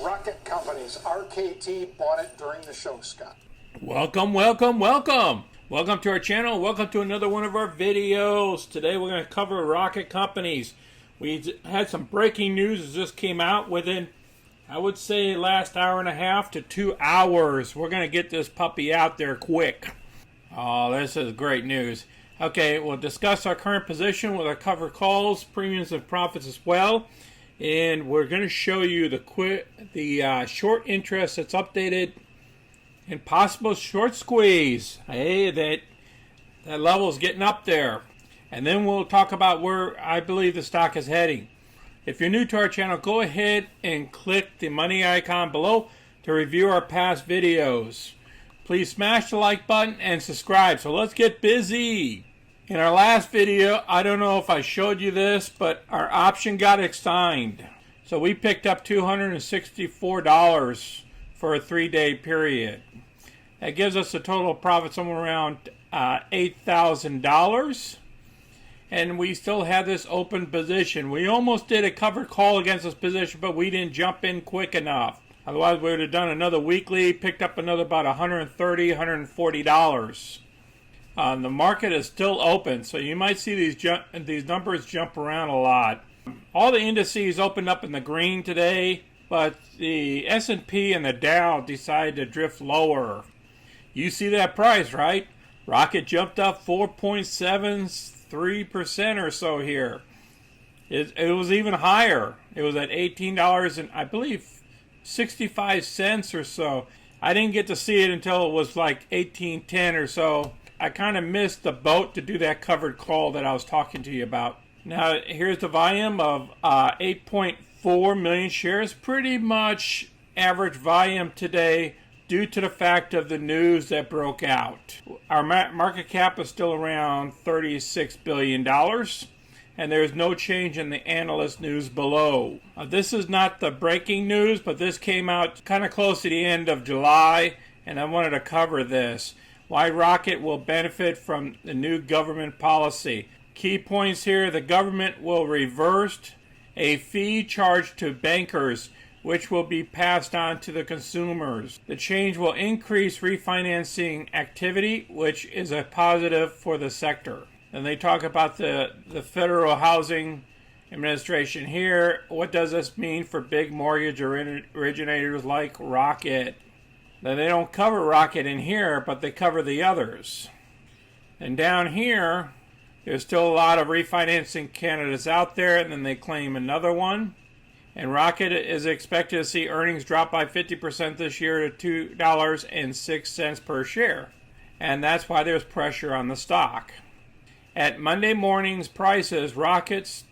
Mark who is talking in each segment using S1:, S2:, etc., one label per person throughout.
S1: Rocket Companies. RKT bought it during the show, Scott.
S2: Welcome, welcome, welcome. Welcome to our channel. Welcome to another one of our videos. Today we're going to cover Rocket Companies. We had some breaking news that just came out within, I would say, last hour and a half to 2 hours. We're going to get this puppy out there quick. Oh, this is great news. Okay, we'll discuss our current position with our cover calls, premiums, and profits as well. And we're going to show you the short interest that's updated and possible short squeeze. Hey, that level is getting up there. And then we'll talk about where I believe the stock is heading. If you're new to our channel, go ahead and click the money icon below to review our past videos. Please smash the like button and subscribe. So let's get busy. In our last video, I don't know if I showed you this, but our option got assigned. So we picked up $264 for a 3-day period. That gives us a total profit somewhere around $8,000. And we still have this open position. We almost did a covered call against this position, but we didn't jump in quick enough. Otherwise, we would have done another weekly, picked up another about $130, $140. The market is still open, so you might see these numbers jump around a lot. All the indices opened up in the green today, but the S&P and the Dow decided to drift lower. You see that price, right? Rocket jumped up 4.73% or so here. It was even higher. It was at $18 and I believe 65 cents or so. I didn't get to see it until it was like $18.10 or so. I kind of missed the boat to do that covered call that I was talking to you about. Now, here's the volume of 8.4 million shares. Pretty much average volume today due to the fact of the news that broke out. Our market cap is still around $36 billion. And there's no change in the analyst news below. This is not the breaking news, but this came out kind of close to the end of July. And I wanted to cover this. Why Rocket will benefit from the new government policy. Key points here: the government will reverse a fee charged to bankers, which will be passed on to the consumers. The change will increase refinancing activity, which is a positive for the sector. And they talk about the Federal Housing Administration here. What does this mean for big mortgage originators like Rocket? Now, they don't cover Rocket in here, but they cover the others. And down here, there's still a lot of refinancing candidates out there, and then they claim another one. And Rocket is expected to see earnings drop by 50% this year to $2.06 per share. And that's why there's pressure on the stock. At Monday morning's prices, Rocket's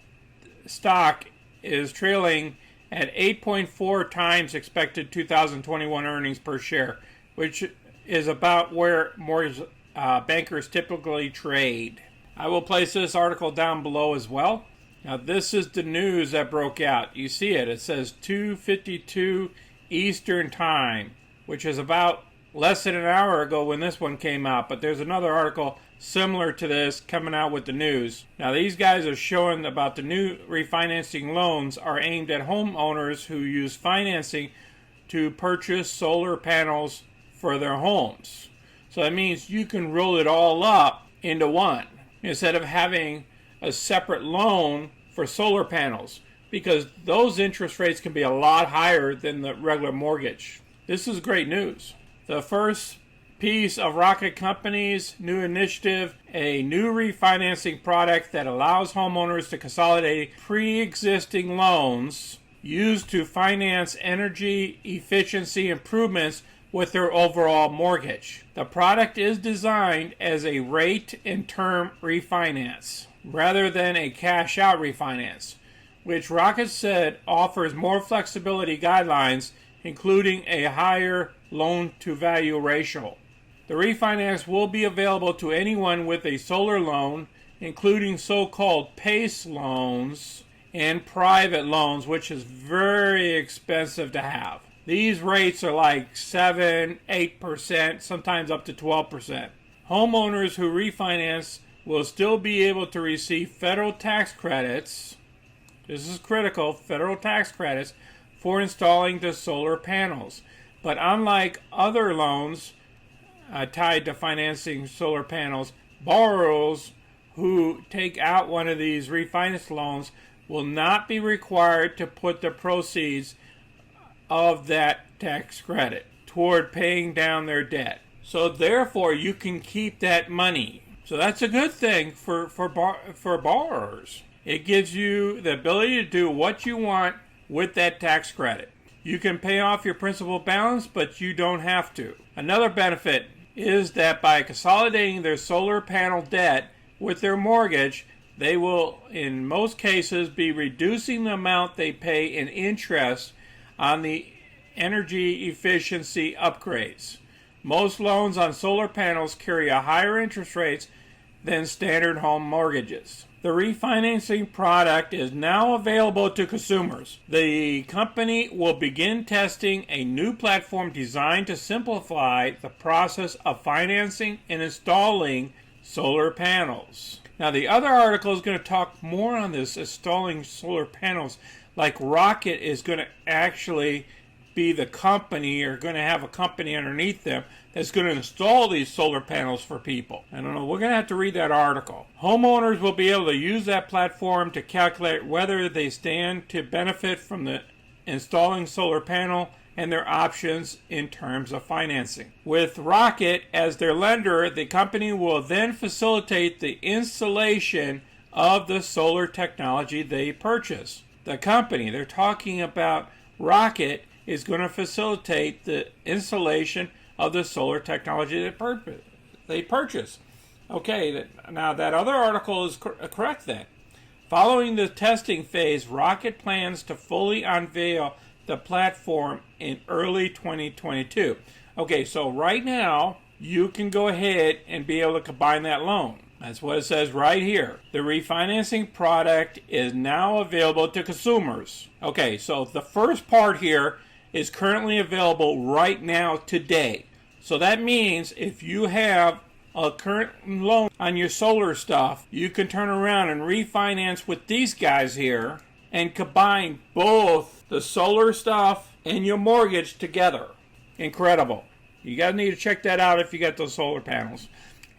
S2: stock is trailing at 8.4 times expected 2021 earnings per share, which is about where mortgage bankers typically trade. I will place this article down below as well. Now, this is the news that broke out. You see it. It says 2:52 Eastern Time, which is about less than an hour ago when this one came out. But there's another article similar to this coming out with the news. Now, these guys are showing about the new refinancing loans are aimed at homeowners who use financing to purchase solar panels for their homes. So that means you can roll it all up into one instead of having a separate loan for solar panels, because those interest rates can be a lot higher than the regular mortgage. This is great news. The first piece of Rocket Company's new initiative, a new refinancing product that allows homeowners to consolidate pre-existing loans used to finance energy efficiency improvements with their overall mortgage. The product is designed as a rate and term refinance rather than a cash out refinance, which Rocket said offers more flexibility guidelines, including a higher loan to value ratio. The refinance will be available to anyone with a solar loan, including so-called PACE loans and private loans, which is very expensive to have. These rates are like 7, 8%, sometimes up to 12%. Homeowners who refinance will still be able to receive federal tax credits. This is critical, federal tax credits for installing the solar panels. But unlike other loans tied to financing solar panels, borrowers who take out one of these refinance loans will not be required to put the proceeds of that tax credit toward paying down their debt. So therefore, you can keep that money. So that's a good thing for borrowers. It gives you the ability to do what you want with that tax credit. You can pay off your principal balance, but you don't have to. Another benefit is that by consolidating their solar panel debt with their mortgage, they will, in most cases, be reducing the amount they pay in interest on the energy efficiency upgrades. Most loans on solar panels carry a higher interest rates than standard home mortgages. The refinancing product is now available to consumers. The company will begin testing a new platform designed to simplify the process of financing and installing solar panels. Now, the other article is going to talk more on this installing solar panels. Like Rocket is going to actually be the company, or going to have a company underneath them that's going to install these solar panels for people. I don't know, we're going to have to read that article. Homeowners will be able to use that platform to calculate whether they stand to benefit from the installing solar panel and their options in terms of financing. With Rocket as their lender, the company will then facilitate the installation of the solar technology they purchase. The company, they're talking about Rocket, is going to facilitate the installation of the solar technology they purchase. Okay, now that other article is correct then. Following the testing phase, Rocket plans to fully unveil the platform in early 2022. Okay, so right now, you can go ahead and be able to combine that loan. That's what it says right here. The refinancing product is now available to consumers. Okay, so the first part here is currently available right now today. So that means if you have a current loan on your solar stuff, you can turn around and refinance with these guys here and combine both the solar stuff and your mortgage together. Incredible. You guys need to check that out if you got those solar panels.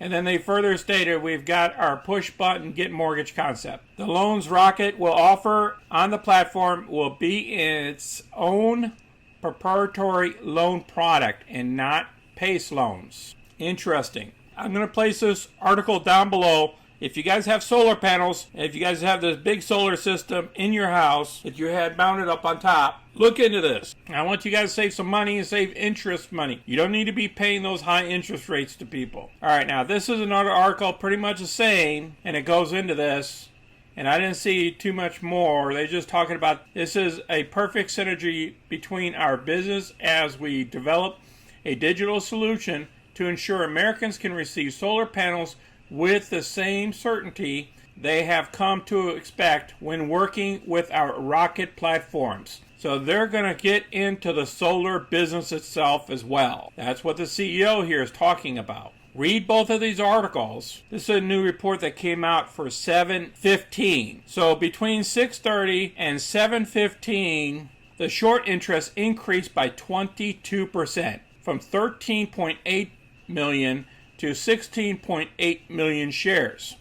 S2: And then they further stated, we've got our push button get mortgage concept. The loans Rocket will offer on the platform will be its own proprietary loan product and not PACE loans. Interesting. I'm going to place this article down below. If you guys have solar panels, if you guys have this big solar system in your house that you had mounted up on top, look into this. I want you guys to save some money and save interest money. You don't need to be paying those high interest rates to people. All right, now this is another article pretty much the same, and it goes into this. And I didn't see too much more. They're just talking about this is a perfect synergy between our business as we develop a digital solution to ensure Americans can receive solar panels with the same certainty they have come to expect when working with our Rocket platforms. So they're going to get into the solar business itself as well. That's what the CEO here is talking about. Read both of these articles. This is a new report that came out for 7/15. So between 6:30 and 7:15, the short interest increased by 22%, from 13.8 million to 16.8 million shares.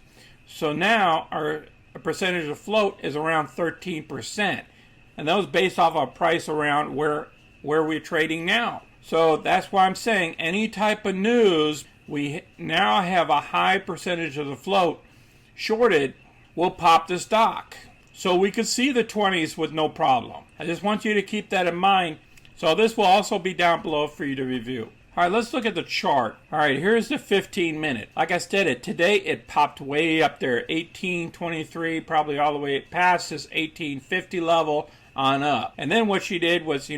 S2: So now our percentage of float is around 13%. And that was based off a price around where we're trading now. So that's why I'm saying any type of news, we now have a high percentage of the float shorted, will pop the stock. So we could see the 20s with no problem. I just want you to keep that in mind. So this will also be down below for you to review. All right, let's look at the chart. All right, here's the 15-minute. Like I stated, today it popped way up there, 1823, probably all the way past this 1850 level on up. And then what she did was,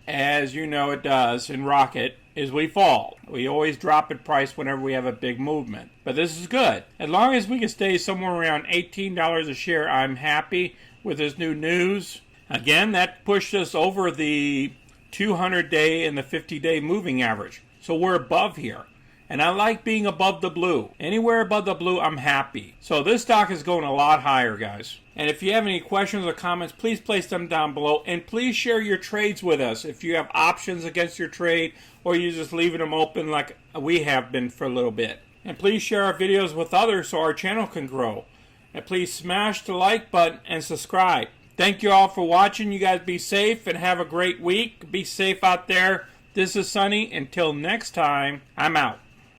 S2: as you know it does in Rocket, is we fall. We always drop in price whenever we have a big movement. But this is good. As long as we can stay somewhere around $18 a share, I'm happy with this new news. Again, that pushed us over the 200-day and the 50-day moving average. So we're above here. And I like being above the blue. Anywhere above the blue, I'm happy. So this stock is going a lot higher, guys. And if you have any questions or comments, please place them down below. And please share your trades with us. If you have options against your trade, or you're just leaving them open like we have been for a little bit. And please share our videos with others so our channel can grow. And please smash the like button and subscribe. Thank you all for watching. You guys be safe and have a great week. Be safe out there. This is Sonny. Until next time, I'm out.